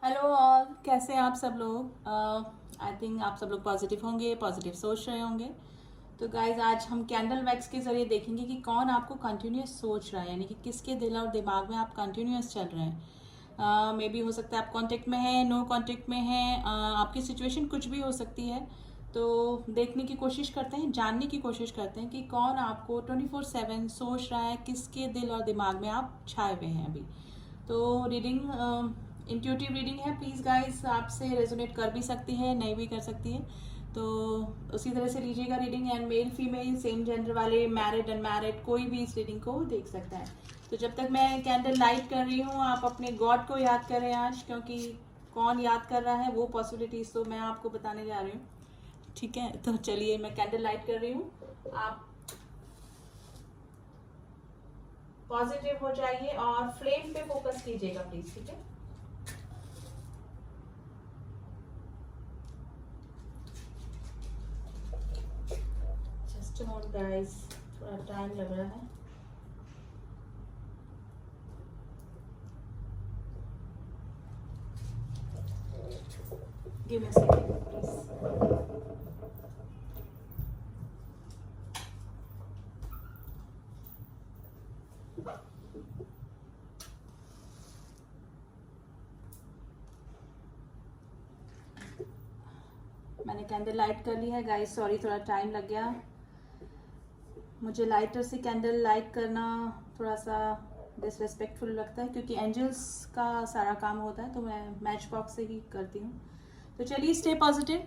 Hello all, कैसे हैं आप सब लोग। आई थिंक आप सब लोग पॉजिटिव होंगे, पॉजिटिव सोच रहे होंगे। तो गाइज आज हम कैंडल वैक्स के ज़रिए देखेंगे कि कौन आपको कंटिन्यूस सोच रहा है, यानी कि किसके दिल और दिमाग में आप कंटिन्यूस चल रहे हैं। मे बी हो सकता है आप कांटेक्ट में हैं, नो कांटेक्ट में हैं, आपकी सिचुएशन कुछ भी हो सकती है। तो देखने की कोशिश करते हैं, जानने की कोशिश करते हैं कि कौन आपको 24/7 सोच रहा है, किसके दिल और दिमाग में आप छाए हुए हैं अभी। तो रीडिंग इंट्यूटिव रीडिंग है, प्लीज़ गाइस आपसे रेजोनेट कर भी सकती है, नहीं भी कर सकती है। तो उसी तरह से लीजिएगा reading. And male female same gender वाले, मैरिड अनमैरिड, कोई भी इस रीडिंग को देख सकता है। तो जब तक मैं कैंडल लाइट कर रही हूँ, आप अपने गॉड को याद करें आज, क्योंकि कौन याद कर रहा है वो पॉसिबिलिटीज तो मैं आपको बताने जा रही हूँ। ठीक है, तो चलिए मैं कैंडल लाइट कर रही हूँ। आप पॉजिटिव हो जाइए और फ्लेम पे फोकस कीजिएगा प्लीज, ठीक है। जस्ट नोट गाइस, थोड़ा टाइम लग रहा है। Give me a second please. मैंने कैंडल लाइट कर ली है गाइस, सॉरी थोड़ा टाइम लग गया। मुझे लाइटर से कैंडल लाइट करना थोड़ा सा डिसरेस्पेक्टफुल लगता है, क्योंकि एंजल्स का सारा काम होता है, तो मैं मैच बॉक्स से ही करती हूँ। तो चलिए, स्टे पॉजिटिव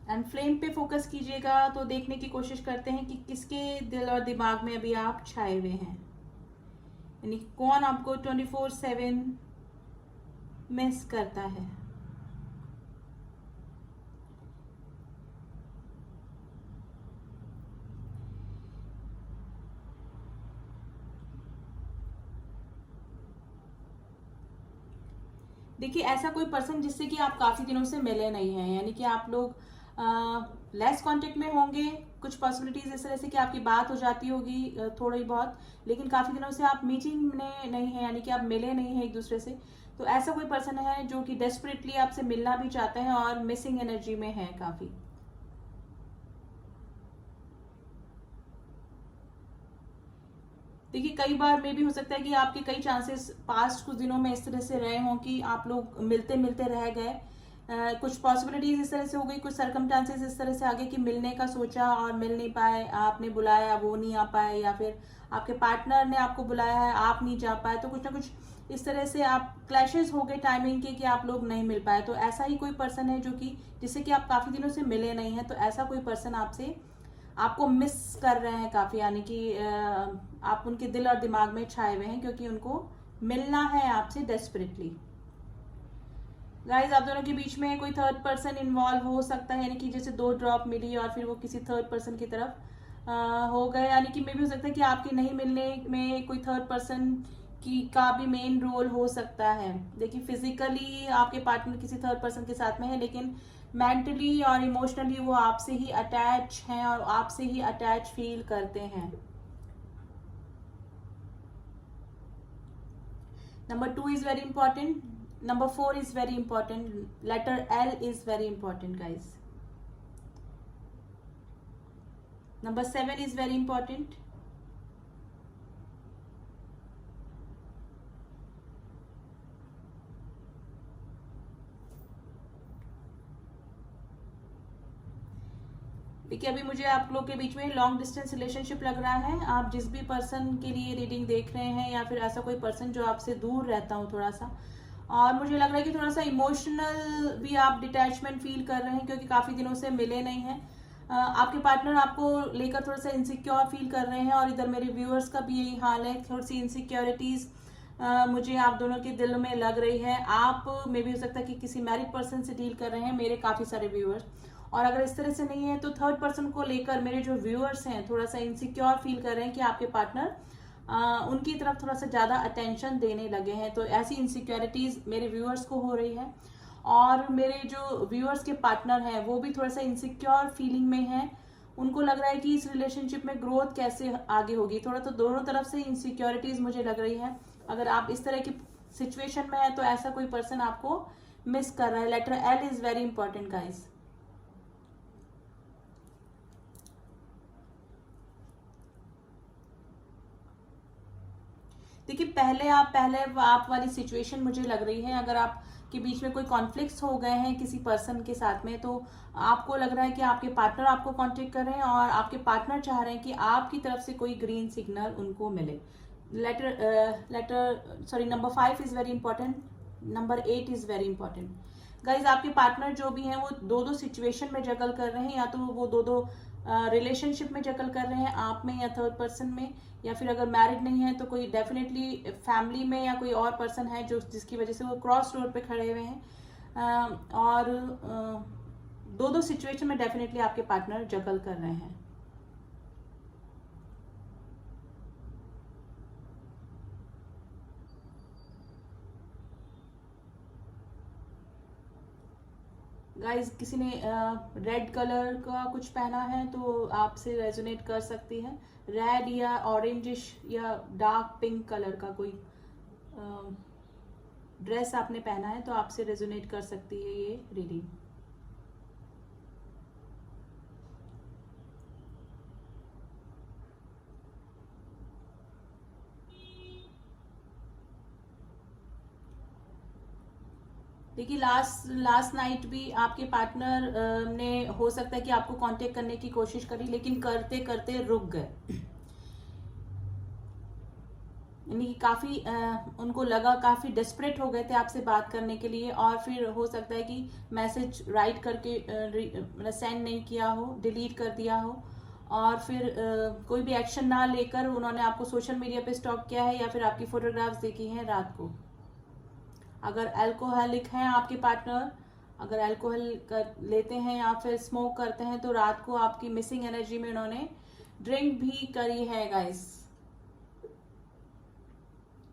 एंड फ्लेम पे फोकस कीजिएगा। तो देखने की कोशिश करते हैं कि किसके दिल और दिमाग में अभी आप छाए हुए हैं, यानी कौन आपको 24/7 मिस करता है। देखिए, ऐसा कोई पर्सन जिससे कि आप काफी दिनों से मिले नहीं हैं, यानी कि आप लोग लेस कांटेक्ट में होंगे। कुछ पॉसिबिलिटीज इस तरह से कि आपकी बात हो जाती होगी थोड़ी बहुत, लेकिन काफी दिनों से आप मीटिंग में नहीं है, यानी कि आप मिले नहीं हैं एक दूसरे से। तो ऐसा कोई पर्सन है जो कि डेस्परेटली आपसे मिलना भी चाहते हैं और मिसिंग एनर्जी में है काफी। देखिए, कई बार में भी हो सकता है कि आपके कई चांसेस पास्ट कुछ दिनों में इस तरह से रहे हों कि आप लोग मिलते मिलते रह गए। कुछ पॉसिबिलिटीज इस तरह से हो गई, कुछ सर्कमस्टांसेस इस तरह से आगे कि मिलने का सोचा और मिल नहीं पाए, आपने बुलाया वो नहीं आ पाए, या फिर आपके पार्टनर ने आपको बुलाया है आप नहीं जा पाए। तो कुछ ना कुछ इस तरह से आप क्लैशेस हो गए टाइमिंग के कि आप लोग नहीं मिल पाए। तो ऐसा ही कोई पर्सन है जो कि जिससे कि आप काफी दिनों से मिले नहीं है, तो ऐसा कोई पर्सन आपसे आपको मिस कर रहे हैं काफी, यानी कि आप उनके दिल और दिमाग में छाए हुए हैं, क्योंकि उनको मिलना है आपसे डेस्परेटली। गाइस, आप दोनों के बीच में कोई थर्ड पर्सन इन्वॉल्व हो सकता है, यानी कि जैसे दो ड्रॉप मिली और फिर वो किसी थर्ड पर्सन की तरफ हो गए, यानी कि मे भी हो सकता है कि आपके नहीं मिलने में कोई थर्ड पर्सन की का भी मेन रोल हो सकता है। देखिए, फिजिकली आपके पार्टनर किसी थर्ड पर्सन के साथ में है, लेकिन मेंटली और इमोशनली वो आपसे ही अटैच हैं और आपसे ही अटैच फील करते हैं। Number 2 is very important. Number 4 is very important. Letter L is very important, guys. Number 7 is very important. देखिए, अभी मुझे आप लोग के बीच में लॉन्ग डिस्टेंस रिलेशनशिप लग रहा है। आप जिस भी पर्सन के लिए रीडिंग देख रहे हैं, या फिर ऐसा कोई पर्सन जो आपसे दूर रहता हो थोड़ा सा, और मुझे लग रहा है कि थोड़ा सा इमोशनल भी आप डिटैचमेंट फील कर रहे हैं, क्योंकि काफी दिनों से मिले नहीं हैं। आपके पार्टनर आपको लेकर थोड़ा सा इनसिक्योर फील कर रहे हैं, और इधर मेरे व्यूअर्स का भी यही हाल है, थोड़ी सी इनसिक्योरिटीज मुझे आप दोनों के दिल में लग रही है। आप में भी हो सकता है कि किसी मैरिड पर्सन से डील कर रहे हैं, मेरे काफी सारे व्यूअर्स। और अगर इस तरह से नहीं है, तो थर्ड पर्सन को लेकर मेरे जो व्यूअर्स हैं थोड़ा सा इनसिक्योर फील कर रहे हैं कि आपके पार्टनर उनकी तरफ थोड़ा सा ज्यादा अटेंशन देने लगे हैं। तो ऐसी इनसिक्योरिटीज मेरे व्यूअर्स को हो रही है, और मेरे जो व्यूअर्स के पार्टनर हैं वो भी थोड़ा सा इनसिक्योर फीलिंग में है। उनको लग रहा है कि इस रिलेशनशिप में ग्रोथ कैसे आगे होगी। थोड़ा तो दोनों तरफ से इनसिक्योरिटीज मुझे लग रही है। अगर आप इस तरह की सिचुएशन में है तो ऐसा कोई पर्सन आपको मिस कर रहा है। Letter L is very important guys. देखिए पहले आप वाली सिचुएशन मुझे लग रही है, अगर आप के बीच में कोई कॉन्फ्लिक्ट्स हो गए हैं किसी पर्सन के साथ में, तो आपको लग रहा है कि आपके पार्टनर आपको कांटेक्ट कर रहे हैं और आपके पार्टनर चाह रहे हैं कि आपकी तरफ से कोई ग्रीन सिग्नल उनको मिले। Number 5 is very important, number 8 is very important. Guys आपके पार्टनर जो भी हैं वो दो सिचुएशन में जगल कर रहे हैं, या तो वो दो रिलेशनशिप में जगल कर रहे हैं, आप में या थर्ड पर्सन में, या फिर अगर मैरिड नहीं है तो कोई डेफिनेटली फैमिली में या कोई और पर्सन है जो जिसकी वजह से वो क्रॉस रोड पे खड़े हुए हैं। और दो सिचुएशन में डेफिनेटली आपके पार्टनर जगल कर रहे हैं। गाइज किसी ने रेड कलर का कुछ पहना है तो आपसे रेजोनेट कर सकती है। रेड या ऑरेंजिश या डार्क पिंक कलर का कोई ड्रेस आपने पहना है तो आपसे रेजोनेट कर सकती है ये रीडिंग। देखिए लास्ट नाइट भी आपके पार्टनर ने हो सकता है कि आपको कांटेक्ट करने की कोशिश करी, लेकिन करते करते रुक गए। यानी कि काफी उनको लगा, काफी डेस्परेट हो गए थे आपसे बात करने के लिए, और फिर हो सकता है कि मैसेज राइट करके सेंड नहीं किया हो, डिलीट कर दिया हो, और फिर कोई भी एक्शन ना लेकर उन्होंने आपको सोशल मीडिया पे स्टॉक किया है या फिर आपकी फोटोग्राफ्स देखी हैं रात को। अगर अल्कोहलिक हैं आपके पार्टनर, अगर अल्कोहल लेते हैं या फिर स्मोक करते हैं तो रात को आपकी मिसिंग एनर्जी में उन्होंने ड्रिंक भी करी है गाइस।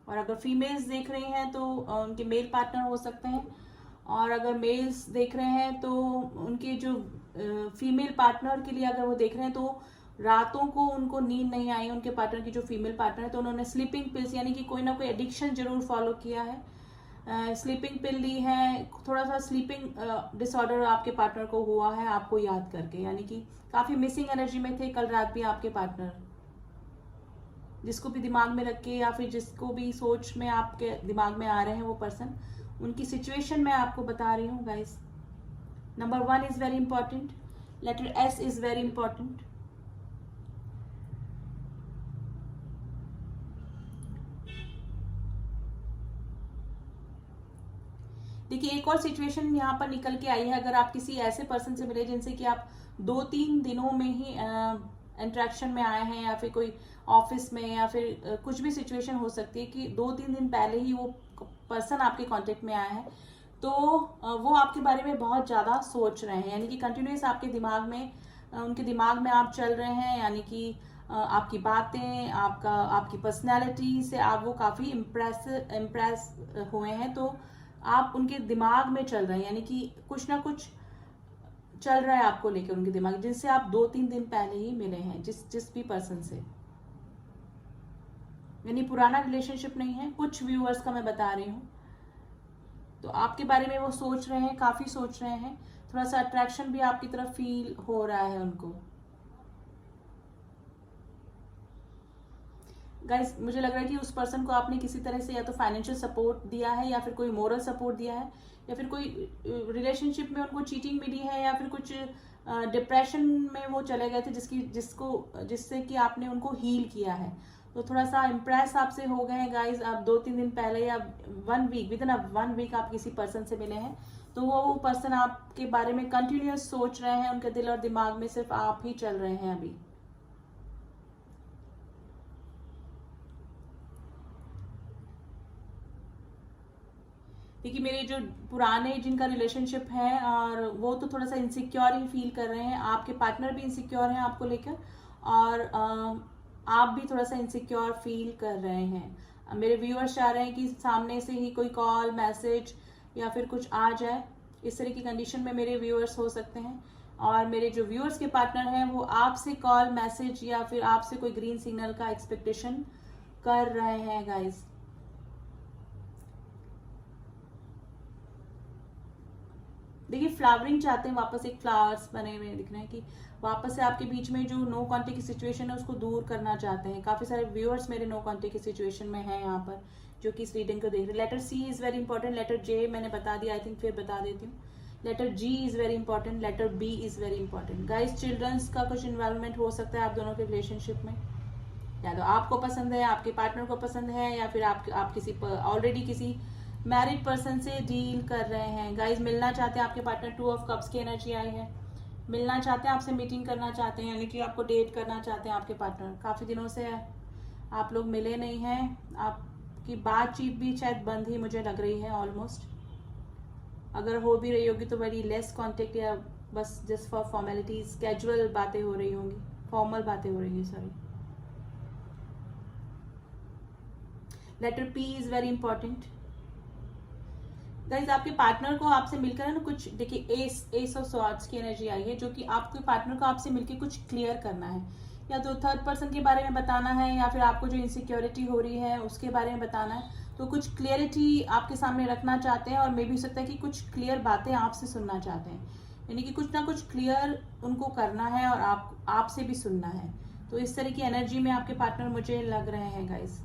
और अगर फीमेल्स देख रही हैं तो उनके मेल पार्टनर हो सकते हैं, और अगर मेल्स देख रहे हैं तो उनके जो फीमेल पार्टनर के लिए अगर वो देख रहे हैं तो रातों को उनको नींद नहीं आई उनके पार्टनर की, जो फीमेल पार्टनर है, तो उन्होंने स्लीपिंग पिल्स यानी कि कोई ना कोई एडिक्शन जरूर फॉलो किया है। स्लीपिंग पिल ली है, थोड़ा सा स्लीपिंग डिसऑर्डर आपके पार्टनर को हुआ है आपको याद करके, यानी कि काफी मिसिंग एनर्जी में थे कल रात भी आपके पार्टनर। जिसको भी दिमाग में रख के या फिर जिसको भी सोच में आपके दिमाग में आ रहे हैं वो पर्सन, उनकी सिचुएशन मैं आपको बता रही हूँ guys. Number 1 is very important, letter S is very important. देखिए एक और सिचुएशन यहाँ पर निकल के आई है। अगर आप किसी ऐसे पर्सन से मिले जिनसे कि आप 2-3 दिनों में ही इंटरेक्शन में आए हैं, या फिर कोई ऑफिस में, या फिर कुछ भी सिचुएशन हो सकती है कि 2-3 दिन पहले ही वो पर्सन आपके कांटेक्ट में आया है, तो वो आपके बारे में बहुत ज़्यादा सोच रहे हैं, यानी कि कंटिन्यूस आपके दिमाग में, उनके दिमाग में आप चल रहे हैं, यानी कि आपकी बातें, आपकी पर्सनैलिटी से आप वो काफ़ी इम्प्रेस हुए हैं, तो आप उनके दिमाग में चल रहे हैं, यानी कि कुछ ना कुछ चल रहा है आपको लेकर उनके दिमाग, जिनसे आप 2-3 दिन पहले ही मिले हैं, जिस भी पर्सन से, यानी पुराना रिलेशनशिप नहीं है, कुछ व्यूअर्स का मैं बता रही हूँ। तो आपके बारे में वो सोच रहे हैं, काफी सोच रहे हैं, थोड़ा सा अट्रैक्शन भी आपकी तरफ फील हो रहा है उनको। गाइस मुझे लग रहा है कि उस पर्सन को आपने किसी तरह से या तो फाइनेंशियल सपोर्ट दिया है, या फिर कोई मोरल सपोर्ट दिया है, या फिर कोई रिलेशनशिप में उनको चीटिंग मिली है, या फिर कुछ डिप्रेशन में वो चले गए थे जिससे कि आपने उनको हील किया है। तो थोड़ा सा इम्प्रेस आपसे हो गए हैं गाइज। आप 2-3 दिन पहले या 1 वीक, विद इन 1 वीक आप किसी पर्सन से मिले हैं, तो वो पर्सन आपके बारे में कंटिन्यूस सोच रहे हैं, उनके दिल और दिमाग में सिर्फ आप ही चल रहे हैं अभी। देखिए मेरे जो पुराने जिनका रिलेशनशिप है, और वो तो थोड़ा सा इनसिक्योर ही फील कर रहे हैं, आपके पार्टनर भी इनसिक्योर हैं आपको लेकर, और आप भी थोड़ा सा इनसिक्योर फील कर रहे हैं। मेरे व्यूअर्स चाह रहे हैं कि सामने से ही कोई कॉल, मैसेज या फिर कुछ आ जाए, इस तरह की कंडीशन में मेरे व्यूअर्स हो सकते हैं। और मेरे जो व्यूअर्स के पार्टनर हैं वो आपसे कॉल, मैसेज या फिर आपसे कोई ग्रीन सिग्नल का एक्सपेक्टेशन कर रहे हैं गाइस। देखिए फ्लावरिंग चाहते हैं, वापस एक फ्लावर्स बने हुए दिख रहे हैं कि वापस से आपके बीच में जो नो कांटेक्ट की सिचुएशन है उसको दूर करना चाहते हैं। काफी सारे व्यूअर्स मेरे नो कांटेक्ट की सिचुएशन में हैं यहाँ पर, जो कि इस रीडिंग को देख रहे हैं। Letter c is very important, letter j मैंने बता दिया, आई थिंक फिर बता देती हूँ। Letter g is very important, letter b is very important. Guys childrens का कुछ इन्वॉल्वमेंट हो सकता है आप दोनों के रिलेशनशिप में, या तो आपको पसंद है, आपके पार्टनर को पसंद है, या फिर आप किसी ऑलरेडी किसी मैरिड पर्सन से डील कर रहे हैं। गाइस मिलना चाहते हैं आपके पार्टनर, 2 ऑफ कप्स की एनर्जी आई है। मिलना चाहते हैं, आपसे मीटिंग करना चाहते हैं, यानी कि आपको डेट करना चाहते हैं आपके पार्टनर। काफ़ी दिनों से आप लोग मिले नहीं हैं, आपकी बातचीत भी शायद बंद ही मुझे लग रही है ऑलमोस्ट। अगर हो भी रही होगी तो वेरी लेस कॉन्टेक्ट, या बस जस्ट फॉर फॉर्मेलिटीज, कैजुअल बातें हो रही होंगी, फॉर्मल बातें हो रही हैं, sorry. Letter P is very important. Guys आपके पार्टनर को आपसे मिलकर है ना कुछ, देखिए एस ऑफ स्वॉर्ड्स की एनर्जी आई है, जो कि आपके पार्टनर को आपसे मिलकर कुछ क्लियर करना है, या तो थर्ड पर्सन के बारे में बताना है, या फिर आपको जो इनसिक्योरिटी हो रही है उसके बारे में बताना है। तो कुछ क्लियरिटी आपके सामने रखना चाहते हैं, और मे भी हो सकता है कि कुछ क्लियर बातें आपसे सुनना चाहते हैं, यानी कि कुछ ना कुछ क्लियर उनको करना है और आपसे भी सुनना है। तो इस तरह की एनर्जी में आपके पार्टनर मुझे लग रहे हैं गाइस,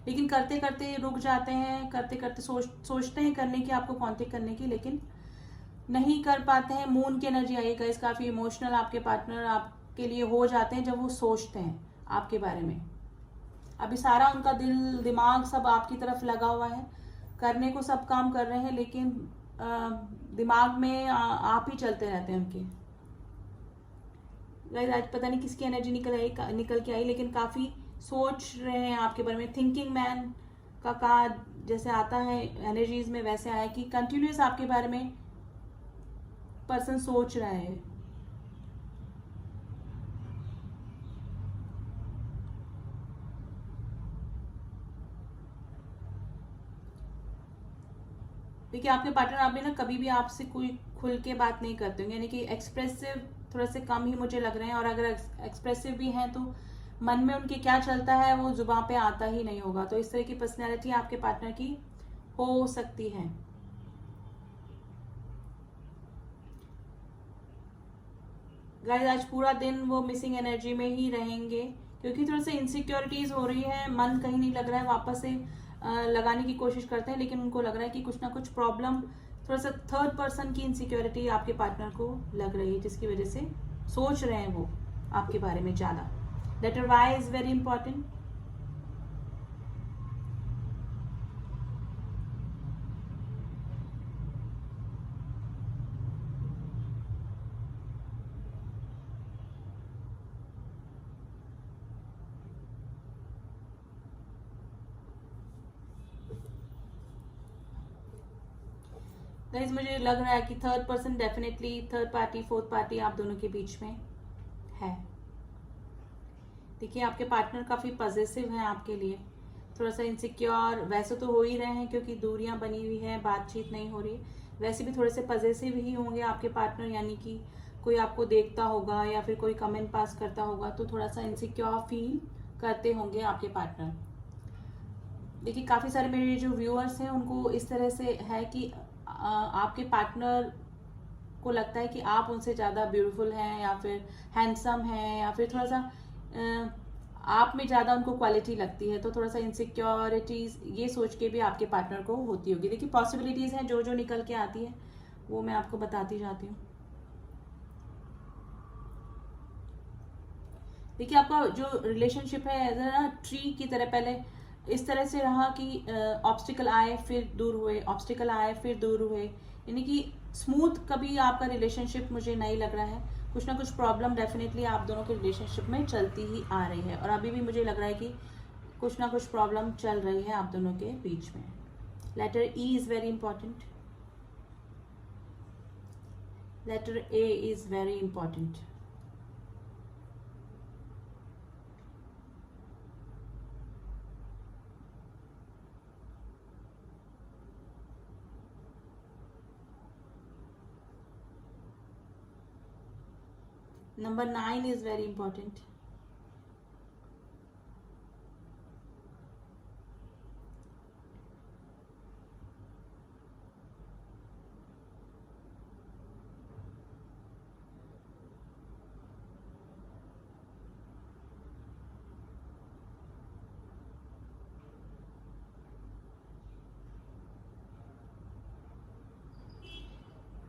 लेकिन करते करते रुक जाते हैं, करते करते सोचते हैं करने की, आपको कांटेक्ट करने की, लेकिन नहीं कर पाते हैं। मून की एनर्जी आई है गाइस, काफी इमोशनल आपके पार्टनर आपके लिए हो जाते हैं जब वो सोचते हैं आपके बारे में। अभी सारा उनका दिल दिमाग सब आपकी तरफ लगा हुआ है, करने को सब काम कर रहे हैं, लेकिन दिमाग में आप ही चलते रहते हैं उनके। गाइस आज पता नहीं किसकी एनर्जी निकल के आई, लेकिन काफी सोच रहे हैं आपके बारे में। थिंकिंग मैन का कार्ड जैसे आता है एनर्जीज में, वैसे आया कि कंटिन्यूस आपके बारे में पर्सन सोच रहा है। देखिए आपके पार्टनर आप भी ना कभी भी आपसे कोई खुल के बात नहीं करते होंगे, यानी कि एक्सप्रेसिव थोड़ा से कम ही मुझे लग रहे हैं, और अगर एक्सप्रेसिव भी हैं तो मन में उनके क्या चलता है वो जुबान पे आता ही नहीं होगा। तो इस तरह की पर्सनैलिटी आपके पार्टनर की हो सकती है। गाइस आज पूरा दिन वो मिसिंग एनर्जी में ही रहेंगे, क्योंकि थोड़ा सा इनसिक्योरिटीज हो रही है, मन कहीं नहीं लग रहा है, वापस से लगाने की कोशिश करते हैं, लेकिन उनको लग रहा है कि कुछ ना कुछ प्रॉब्लम, थोड़ा सा थर्ड पर्सन की इनसिक्योरिटी आपके पार्टनर को लग रही है, जिसकी वजह से सोच रहे हैं वो आपके बारे में ज्यादा। Letter Y is very important. Guys मुझे लग रहा है कि third person definitely, third party, fourth party आप दोनों के बीच में है। देखिए आपके पार्टनर काफी पॉजिटिव हैं आपके लिए, थोड़ा सा इनसिक्योर वैसे तो हो ही रहे हैं क्योंकि दूरियां बनी हुई है, बातचीत नहीं हो रही, वैसे भी थोड़े से पॉजिटिव ही होंगे आपके पार्टनर, यानी कि कोई आपको देखता होगा या फिर कोई कमेंट पास करता होगा तो थोड़ा सा इनसिक्योर फील करते होंगे आपके पार्टनर। देखिए काफ़ी सारे मेरे जो व्यूअर्स हैं उनको इस तरह से है कि आपके पार्टनर को लगता है कि आप उनसे ज़्यादा ब्यूटीफुल हैं, या फिर हैंडसम हैं, या फिर थोड़ा सा आप में ज़्यादा उनको क्वालिटी लगती है, तो थोड़ा सा इनसिक्योरिटीज ये सोच के भी आपके पार्टनर को होती होगी। देखिए पॉसिबिलिटीज़ हैं जो जो निकल के आती है वो मैं आपको बताती जाती हूँ। देखिए आपका जो रिलेशनशिप है ना ट्री की तरह, पहले इस तरह से रहा कि ऑब्स्टिकल आए फिर दूर हुए, ऑब्स्टिकल आए फिर दूर हुए, यानी कि स्मूथ कभी आपका रिलेशनशिप मुझे नहीं लग रहा है। कुछ ना कुछ प्रॉब्लम डेफिनेटली आप दोनों के रिलेशनशिप में चलती ही आ रही है, और अभी भी मुझे लग रहा है कि कुछ ना कुछ प्रॉब्लम चल रही है आप दोनों के बीच में। Letter E is very important, letter A is very important. Number 9 is very important.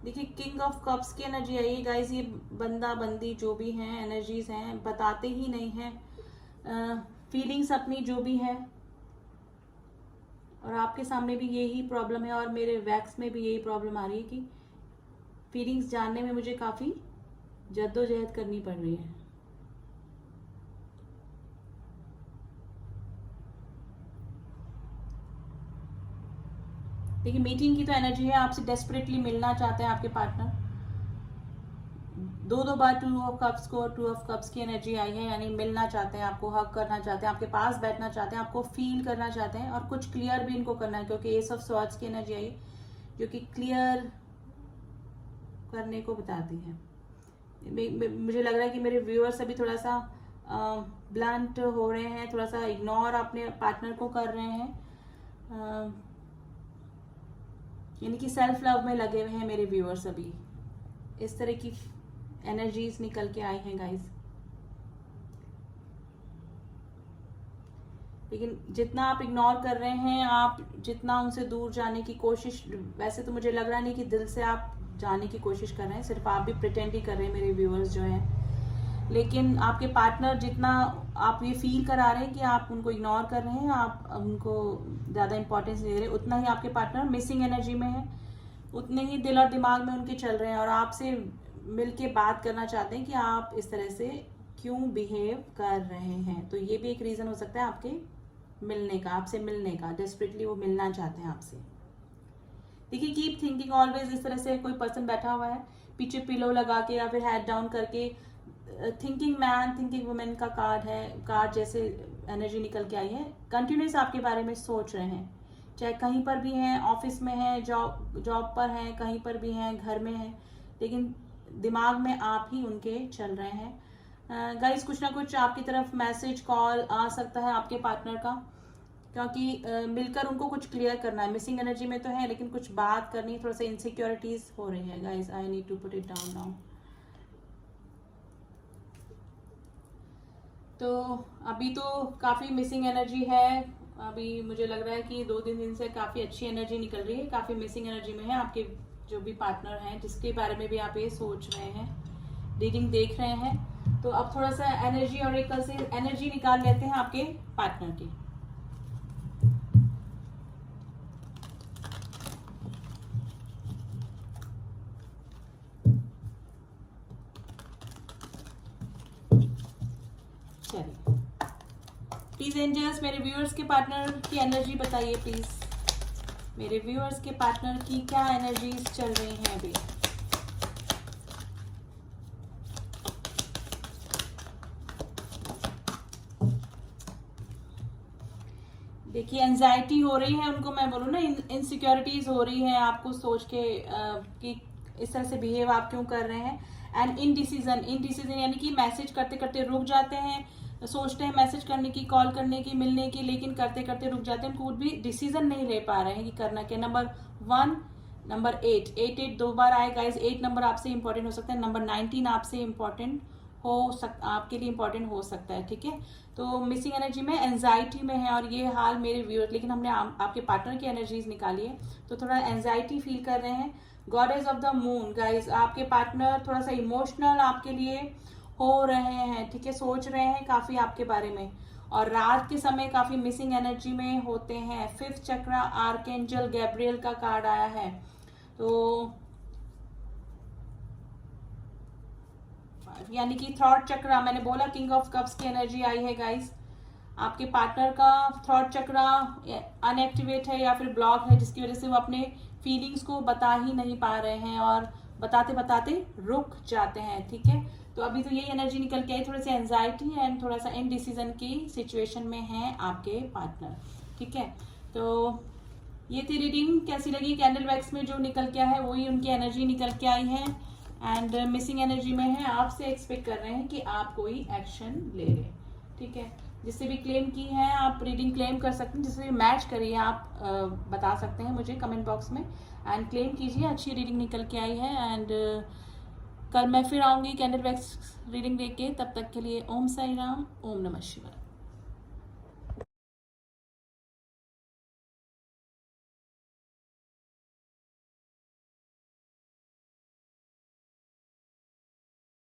देखिए किंग ऑफ कप्स की एनर्जी आई है गाइस। ये बंदा बंदी जो भी हैं एनर्जीज हैं बताते ही नहीं हैं फीलिंग्स अपनी जो भी है, और आपके सामने भी यही प्रॉब्लम है और मेरे वैक्स में भी यही प्रॉब्लम आ रही है कि फीलिंग्स जानने में मुझे काफ़ी जद्दोजहद करनी पड़ रही है। देखिए मीटिंग की तो एनर्जी है, आपसे डेस्परेटली मिलना चाहते हैं आपके पार्टनर। दो बार 2 ऑफ कप्स को 2 ऑफ कप्स की एनर्जी आई है, यानी मिलना चाहते हैं, आपको हक करना चाहते हैं, आपके पास बैठना चाहते हैं, आपको फील करना चाहते हैं, और कुछ क्लियर भी इनको करना है क्योंकि एस ऑफ स्वॉर्ड्स की एनर्जी आई जो कि क्लियर करने को बताती है। मुझे लग रहा है कि मेरे व्यूअर्स अभी थोड़ा सा ब्लंट हो रहे हैं, थोड़ा सा इग्नोर अपने पार्टनर को कर रहे हैं, यानी कि सेल्फ लव में लगे हुए हैं मेरे व्यूअर्स। अभी इस तरह की एनर्जीज निकल के आई हैं गाइस। लेकिन जितना आप इग्नोर कर रहे हैं, आप जितना उनसे दूर जाने की कोशिश, वैसे तो मुझे लग रहा नहीं कि दिल से आप जाने की कोशिश कर रहे हैं, सिर्फ आप भी प्रिटेंड ही कर रहे हैं मेरे व्यूअर्स जो हैं। लेकिन आपके पार्टनर जितना आप ये फील करा रहे हैं कि आप उनको इग्नोर कर रहे हैं, आप उनको ज़्यादा इंपॉर्टेंस नहीं दे रहे, उतना ही आपके पार्टनर मिसिंग एनर्जी में है, उतने ही दिल और दिमाग में उनके चल रहे हैं और आपसे मिल के बात करना चाहते हैं कि आप इस तरह से क्यों बिहेव कर रहे हैं। तो ये भी एक रीज़न हो सकता है आपके मिलने का, आपसे मिलने का, डेस्परेटली वो मिलना चाहते हैं आपसे। देखिए कीप थिंकिंग ऑलवेज, इस तरह से कोई पर्सन बैठा हुआ है पीछे पिलो लगा के या फिर हेड डाउन करके, थिंकिंग मैन थिंकिंग वुमेन का कार्ड है, कार्ड जैसे एनर्जी निकल के आई है। कंटिन्यूस आपके बारे में सोच रहे हैं, चाहे कहीं पर भी हैं, ऑफिस में हैं, जॉब पर हैं, कहीं पर भी हैं, घर में हैं, लेकिन दिमाग में आप ही उनके चल रहे हैं। गाइस कुछ ना कुछ आपकी तरफ मैसेज कॉल आ सकता है आपके पार्टनर का, क्योंकि मिलकर उनको कुछ क्लियर करना है। मिसिंग एनर्जी में तो है लेकिन कुछ बात करनी, थोड़ा सा इनसिक्योरिटीज हो रही है guys. I need to put it down now. तो अभी तो काफ़ी मिसिंग एनर्जी है। अभी मुझे लग रहा है कि 2-3 दिन से काफ़ी अच्छी एनर्जी निकल रही है, काफ़ी मिसिंग एनर्जी में है आपके जो भी पार्टनर हैं, जिसके बारे में भी आप ये सोच रहे हैं, रीडिंग देख रहे हैं। तो अब थोड़ा सा एनर्जी और एक से एनर्जी निकाल लेते हैं आपके पार्टनर की। चलिए प्लीज एंजल्स मेरे व्यूअर्स के पार्टनर की एनर्जी बताइए प्लीज। मेरे व्यूअर्स के पार्टनर की क्या एनर्जीज चल रही हैं अभी। देखिए एंजाइटी हो रही है उनको, मैं बोलूँ ना, इनसिक्योरिटीज हो रही है आपको सोच के कि इस तरह से बिहेव आप क्यों कर रहे हैं। एंड इनडिसीजन यानी कि मैसेज करते करते रुक जाते हैं, सोचते हैं मैसेज करने की, कॉल करने की, मिलने की, लेकिन करते करते रुक जाते हैं, उनको भी डिसीजन नहीं ले पा रहे हैं कि करना क्या। नंबर 1, नंबर 8 2 बार आए गाइज। 8 नंबर आपसे इंपॉर्टेंट हो सकता है, नंबर 19 आपसे इंपॉर्टेंट आपके लिए इंपॉर्टेंट हो सकता है, ठीक है। तो मिसिंग एनर्जी में एंजाइटी में है और ये हाल मेरे व्यूअर, लेकिन हमने आपके पार्टनर की एनर्जीज निकाली है तो थोड़ा एंजाइटी फील कर रहे हैं। Goddess of the moon guys, आपके पार्टनर थोड़ा सा इमोशनल आपके लिए हो रहे हैं, ठीक है, सोच रहे हैं काफी आपके बारे में, और रात के समय काफी मिसिंग एनर्जी में होते हैं। 5th चक्र आर्कएंजल गैब्रियल का कार्ड आया है। तो यानी कि थॉट चक्र, मैंने बोला किंग ऑफ कप्स की एनर्जी आई है गाइस। आपके पार्टनर का थॉट चक्र अनएक्टिवेट है या फिर ब्लॉक है, जिसकी वजह से वो अपने फीलिंग्स को बता ही नहीं पा रहे हैं और बताते बताते रुक जाते हैं, ठीक है। तो अभी तो यही एनर्जी निकल के आई, थोड़ी सी एंजाइटी एंड थोड़ा सा इनडिसीजन की सिचुएशन में है आपके पार्टनर, ठीक है। तो ये थी रीडिंग, कैसी लगी। कैंडल वैक्स में जो निकल के आया है वही उनकी एनर्जी निकल के आई है। एंड मिसिंग एनर्जी में है, आपसे एक्सपेक्ट कर रहे हैं कि आप कोई एक्शन ले लें, ठीक है। जिससे भी क्लेम की है आप रीडिंग क्लेम कर सकते हैं, जिससे भी मैच करिए आप बता सकते हैं मुझे कमेंट बॉक्स में, एंड क्लेम कीजिए। अच्छी रीडिंग निकल के आई है। एंड कल मैं फिर आऊँगी कैंडल वैक्स रीडिंग लेके, तब तक के लिए ओम साई राम, ओम नमः शिवाय।